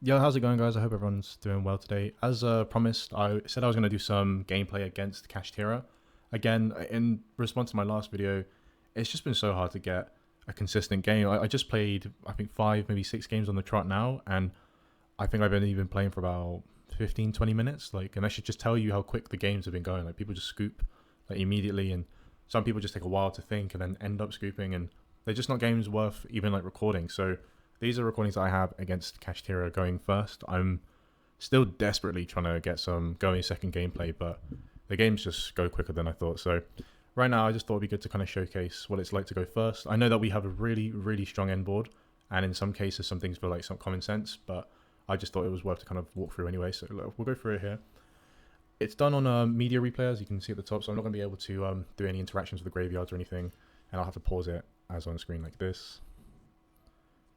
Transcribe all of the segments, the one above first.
Yo, how's it going, guys? I hope everyone's doing well today. As promised, I said I was going to do some gameplay against Kashtira. Again, in response to my last video, it's just been so hard to get a consistent game. I just played, I think, 5, maybe 6 games on the trot now, and I think I've only been playing for about 15, 20 minutes. And I should just tell you how quick the games have been going. Like, people just scoop, like, immediately, and some people just take a while to think and then end up scooping, and they're just not games worth even, like, recording. So these are recordings that I have against Kashtira going first. I'm still desperately trying to get some going second gameplay, but the games just go quicker than I thought. So right now, I just thought it'd be good to kind of showcase what it's like to go first. I know that we have a really, really strong endboard, and in some cases, some things feel like some common sense, but I just thought it was worth to kind of walk through anyway. So look, we'll go through it here. It's done on a media replay, as you can see at the top, so I'm not going to be able to do any interactions with the graveyards or anything, and I'll have to pause it as on screen like this.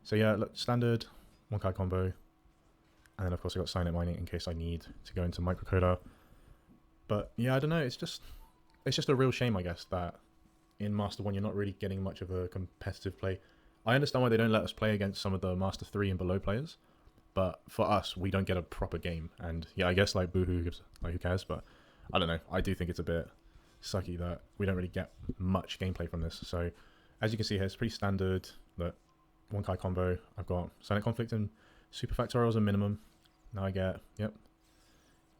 So yeah, look, standard, one card combo, and then of course I got cynet mining in case I need to go into microcoder. But yeah, I don't know, it's just a real shame, I guess, that in Master 1 you're not really getting much of a competitive play. I understand why they don't let us play against some of the Master 3 and below players, but for us, we don't get a proper game. And yeah, I guess like boohoo, like who cares, but I don't know, I do think it's a bit sucky that we don't really get much gameplay from this. So as you can see here, it's pretty standard. Look, one card combo. I've got cynet conflict and superfacotrial as a minimum. Now I get, yep,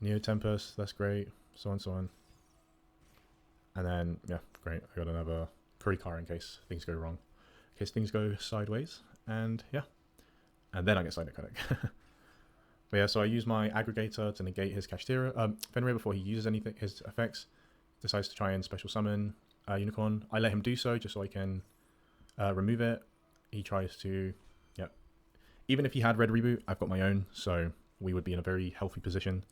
Neo Tempest, that's great, so on, so on. And then, yeah, great, I got another curry car in case things go wrong, in case things go sideways, and yeah, and then I get cynet codec. But yeah, so I use my aggregator to negate his Kashtira. Fenrir, before he uses anything, his effects, decides to try and special summon Unicorn. I let him do so just so I can remove it. He tries to, yeah. Even if he had red reboot, I've got my own, so we would be in a very healthy position.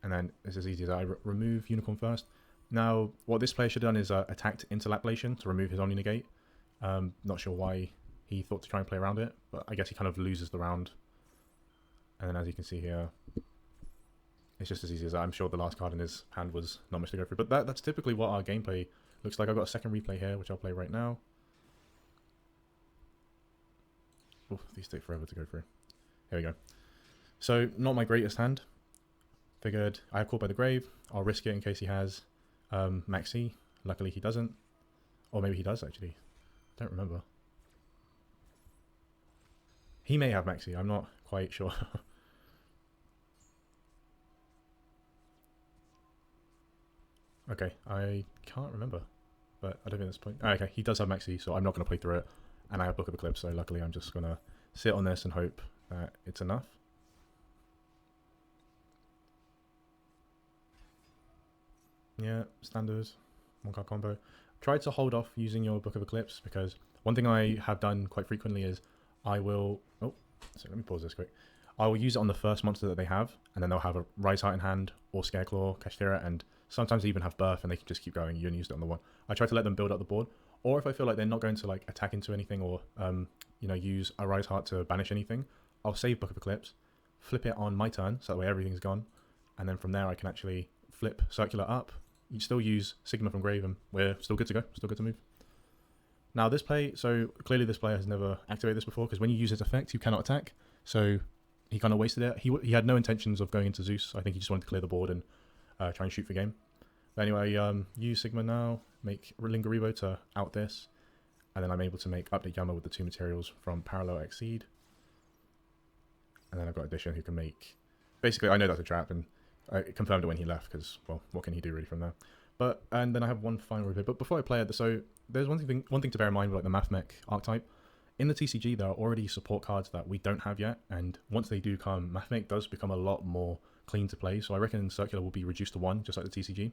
And then it's as easy as I remove Unicorn first. Now, what this player should have done is attacked interlaplation to remove his Omni Negate. Not sure why he thought to try and play around it, but I guess he kind of loses the round. And then as you can see here, it's just as easy as that. I'm sure the last card in his hand was not much to go through, but that's typically what our gameplay looks like. I've got a second replay here, which I'll play right now. Oof, these take forever to go through. Here we go. So, not my greatest hand. Figured I have Caught by the Grave. I'll risk it in case he has MAXX C. Luckily he doesn't. Or maybe he does actually. Don't remember. He may have MAXX C. I'm not quite sure. Okay, I can't remember. But I don't think that's the point. Oh, okay, he does have MAXX C, so I'm not going to play through it. And I have Book of Eclipse, so luckily I'm just going to sit on this and hope that it's enough. Yeah, standard, one card combo. Try to hold off using your Book of Eclipse, because one thing I have done quite frequently is I will... Oh, so let me pause this quick. I will use it on the first monster that they have, and then they'll have a Rise Heart in hand, or Scareclaw, Kashtira, and sometimes they even have Birth, and they can just keep going. You only used it on the one. I try to let them build up the board. Or if I feel like they're not going to like attack into anything or you know, use a Rise Heart to banish anything, I'll save Book of Eclipse, flip it on my turn, so that way everything's gone, and then from there I can actually flip Circular up. You still use Sigma from Grave, and we're still good to go, still good to move. Now this play, so clearly this player has never activated this before, because when you use his effect, you cannot attack, so he kind of wasted it. He had no intentions of going into Zeus. I think he just wanted to clear the board and try and shoot for game. But anyway, use Sigma now, make Lingaribo to out this, and then I'm able to make Update Yama with the 2 materials from Parallel Exceed. And then I've got Addition, who can make... Basically, I know that's a trap, and I confirmed it when he left, because, well, what can he do really from there? But, and then I have one final review. But before I play it, so there's one thing to bear in mind with like the MATHMECH archetype. In the TCG, there are already support cards that we don't have yet, and once they do come, MATHMECH does become a lot more clean to play. So I reckon Circular will be reduced to 1, just like the TCG.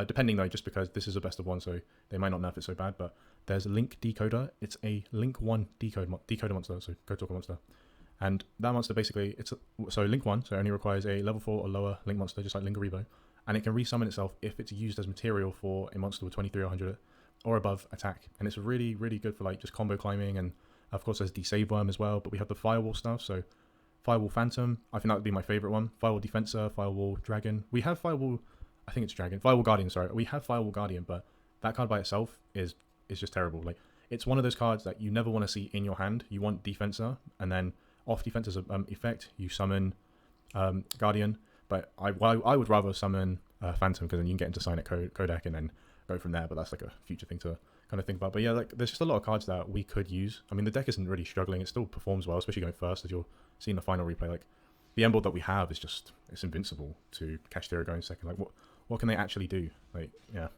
Depending though, just because this is a best of 1, so they might not nerf it so bad, but there's a Link Decoder. It's a Link 1 decoder monster, so Code Talker monster. And that monster basically, so Link 1, so it only requires a level 4 or lower Link monster, just like Lingaribo, and it can resummon itself if it's used as material for a monster with 23 or 100 or above attack. And it's really, really good for like just combo climbing, and of course there's Desave Worm as well, but we have the Firewall stuff, so Firewall Phantom, I think that would be my favourite one. Firewall Defensor, Firewall Dragon. We have Firewall... I think it's Dragon. Firewall Guardian, sorry. We have Firewall Guardian, but that card by itself is just terrible. Like, it's one of those cards that you never want to see in your hand. You want Defensor, and then off defense as an effect, you summon Guardian, but I would rather summon Phantom, because then you can get into Cynet Codec and then go from there, but that's like a future thing to kind of think about. But yeah, like there's just a lot of cards that we could use. I mean, the deck isn't really struggling. It still performs well, especially going first, as you'll see in the final replay. Like the endboard that we have is just, it's invincible to Kashtira going second. Like what can they actually do? Like, yeah.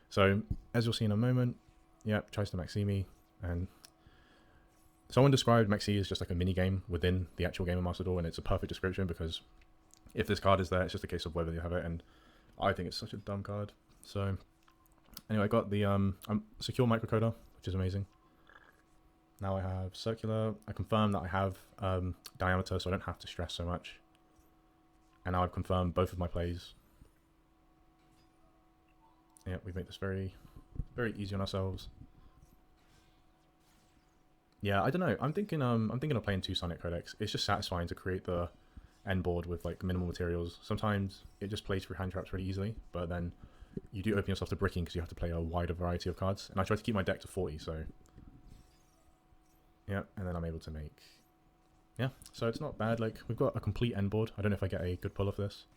So as you'll see in a moment, yeah, tries to maxi me, and someone described maxi as just like a mini game within the actual game of Master Duel, and it's a perfect description, because if this card is there, it's just a case of whether you have it, and I think it's such a dumb card. So anyway, I got the secure microcoder, which is amazing. Now I have circular. I confirm that I have diameter, so I don't have to stress so much. And now I've confirmed both of my plays. Yeah, we've made this very, very easy on ourselves. Yeah, I don't know. I'm thinking of playing 2 Cynet codecs. It's just satisfying to create the endboard with like minimal materials. Sometimes it just plays through hand traps really easily, but then you do open yourself to bricking because you have to play a wider variety of cards. And I try to keep my deck to 40, so yeah. And then I'm able to make, yeah. So it's not bad. Like we've got a complete endboard. I don't know if I get a good pull of this.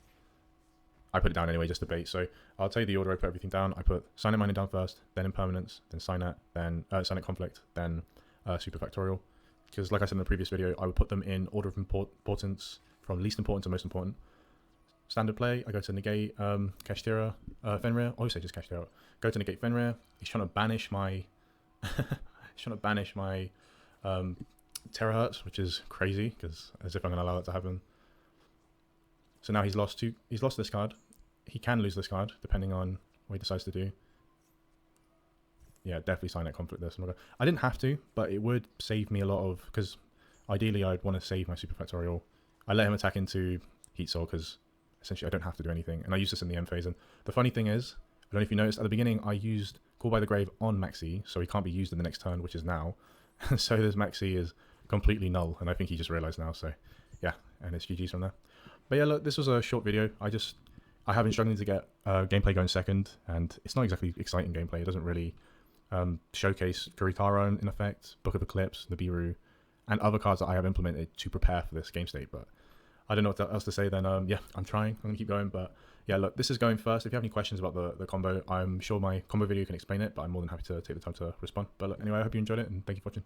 I put it down anyway, just to bait. So I'll tell you the order I put everything down. I put Cynet Mining down first, then Impermanence, then Cynet, then Cynet Conflict, then Superfactorial. Because like I said in the previous video, I would put them in order of importance from least important to most important. Standard play, I go to negate Kashtira, Fenrir. I always say just Kashtira. Go to negate Fenrir. He's trying to banish my terahertz, which is crazy, because as if I'm going to allow that to happen. So now he's lost this card. He can lose this card depending on what he decides to do. Yeah, definitely Cynet Conflict this. I didn't have to, but it would save me a lot of, because ideally I'd want to save my Superfactorial. I let him attack into Heat Soul because essentially I don't have to do anything, and I use this in the end phase. And the funny thing is, I don't know if you noticed, at the beginning I used Call by the Grave on Maxi, so he can't be used in the next turn, which is now. So this Maxi is completely null, and I think he just realized now. So yeah, and it's GG's from there. But yeah, look, this was a short video. I have been struggling to get gameplay going second, and it's not exactly exciting gameplay. It doesn't really showcase Gurikara in effect, Book of Eclipse, Nibiru, and other cards that I have implemented to prepare for this game state. But I don't know what else to say then. Yeah, I'm trying. I'm going to keep going. But yeah, look, this is going first. If you have any questions about the combo, I'm sure my combo video can explain it, but I'm more than happy to take the time to respond. But look, anyway, I hope you enjoyed it, and thank you for watching.